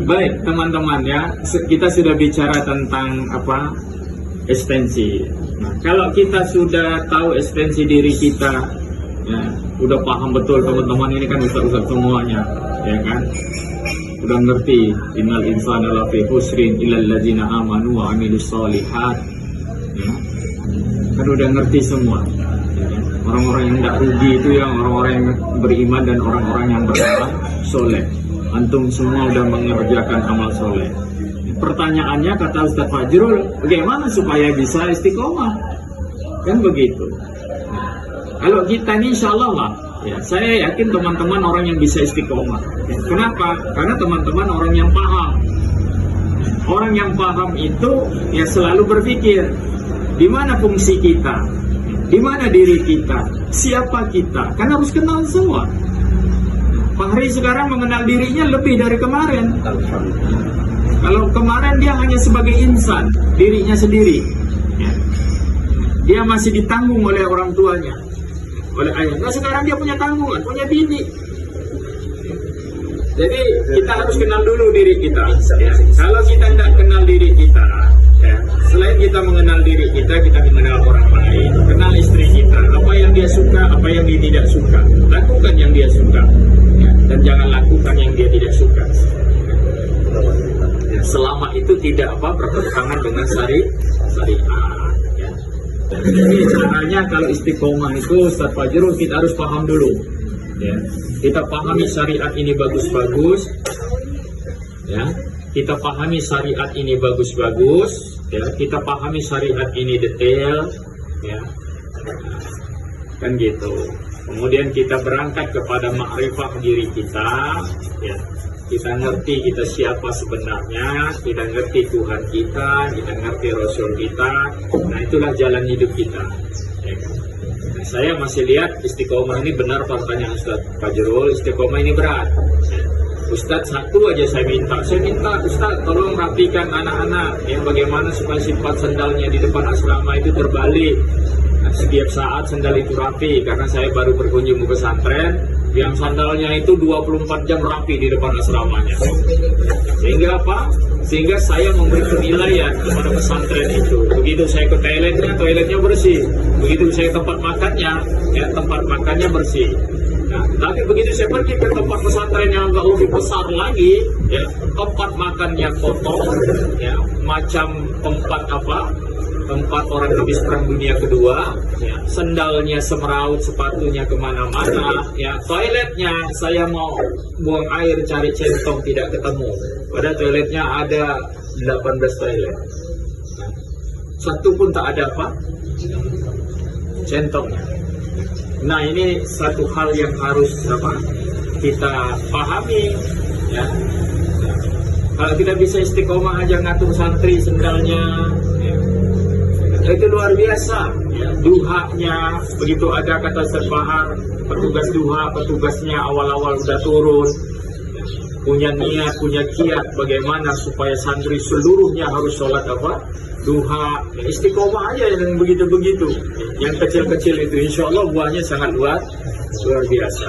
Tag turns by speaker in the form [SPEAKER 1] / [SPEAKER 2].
[SPEAKER 1] Baik teman-teman ya, kita sudah bicara tentang apa eksistensi. Nah, kalau kita sudah tahu eksistensi diri kita, ya, udah paham betul teman-teman ini kan ustaz-ustaz semuanya, ya kan? Udah ngerti innal insana lafi khusrin illal ladzina amanu wa amilus sholihat. Ya. Kan udah ngerti semua. Ya kan? Orang-orang yang tidak rugi itu yang orang-orang yang beriman dan orang-orang yang beramal soleh. Antum semua udah mengerjakan amal soleh. Pertanyaannya kata Ustaz Fajrul, bagaimana supaya bisa istiqomah? Kan begitu. Nah, kalau kita ini insya Allah lah, ya, saya yakin teman-teman orang yang bisa istiqomah. Ya, kenapa? Karena teman-teman orang yang paham. Orang yang paham itu ya selalu berpikir, di mana fungsi kita, di mana diri kita, siapa kita. Kan harus kenal semua. Fahri sekarang mengenal dirinya lebih dari kemarin. Kalau kemarin dia hanya sebagai insan, dirinya sendiri. Ya. Dia masih ditanggung oleh orang tuanya, oleh ayah. Nah sekarang dia punya tanggungan, punya bini. Jadi kita harus kenal dulu diri kita. Ya. Kalau kita tidak kenal diri kita, ya, selain kita mengenal diri kita mengenal orang lain. Kenal istri kita, apa yang dia suka, apa yang dia tidak suka. Lakukan yang dia suka. Dan jangan lakukan yang dia tidak suka. Ya, selama itu tidak bertentangan dengan syariat. Ya. Jadi caranya kalau istiqomah itu Ustaz Fajrul kita harus paham dulu. Ya. Kita pahami syariat ini bagus-bagus. Ya. Kita pahami syariat ini bagus-bagus. Ya. Kita pahami syariat ini detail. Ya. Kan gitu. Kemudian kita berangkat kepada makrifah diri kita, ya. Kita ngerti kita siapa sebenarnya, kita ngerti Tuhan kita ngerti Rasul kita. Nah itulah jalan hidup kita. Ya. Nah, saya masih lihat istiqomah ini benar pertanyaan Ustaz Fajrul, istiqomah ini berat. Ya. Ustaz satu aja saya minta Ustaz tolong rapikan anak-anak, ya, bagaimana supaya sifat sandalnya di depan asrama itu terbalik. Nah, setiap saat sandal itu rapi, karena saya baru berkunjung ke pesantren yang sandalnya itu 24 jam rapi di depan asramanya. Sehingga apa? Sehingga saya memberi penilaian kepada pesantren itu. Begitu saya ke toiletnya bersih. Begitu saya tempat makannya, ya, tempat makannya bersih. Nah, tapi begitu saya pergi ke tempat pesantren yang agak lebih besar lagi, ya, tempat makannya kotor, ya, macam tempat orang habis perang dunia kedua, ya, sendalnya semeraut, sepatunya kemana-mana, ya, toiletnya saya mau buang air cari centong tidak ketemu, pada toiletnya ada 18 toilet, satu pun tak ada centongnya. Nah ini satu hal yang harus kita pahami, ya. Kalau kita bisa istiqomah aja ngatur santri sendalnya, ya, itu luar biasa, ya. Duhanya begitu ada kata Ustaz Bahar, petugas duha, petugasnya awal-awal udah turun, ya. Punya niat, punya kiat bagaimana supaya santri seluruhnya harus sholat duha, ya, istiqomah aja yang begitu-begitu, yang kecil-kecil itu insya Allah buahnya sangat luar biasa.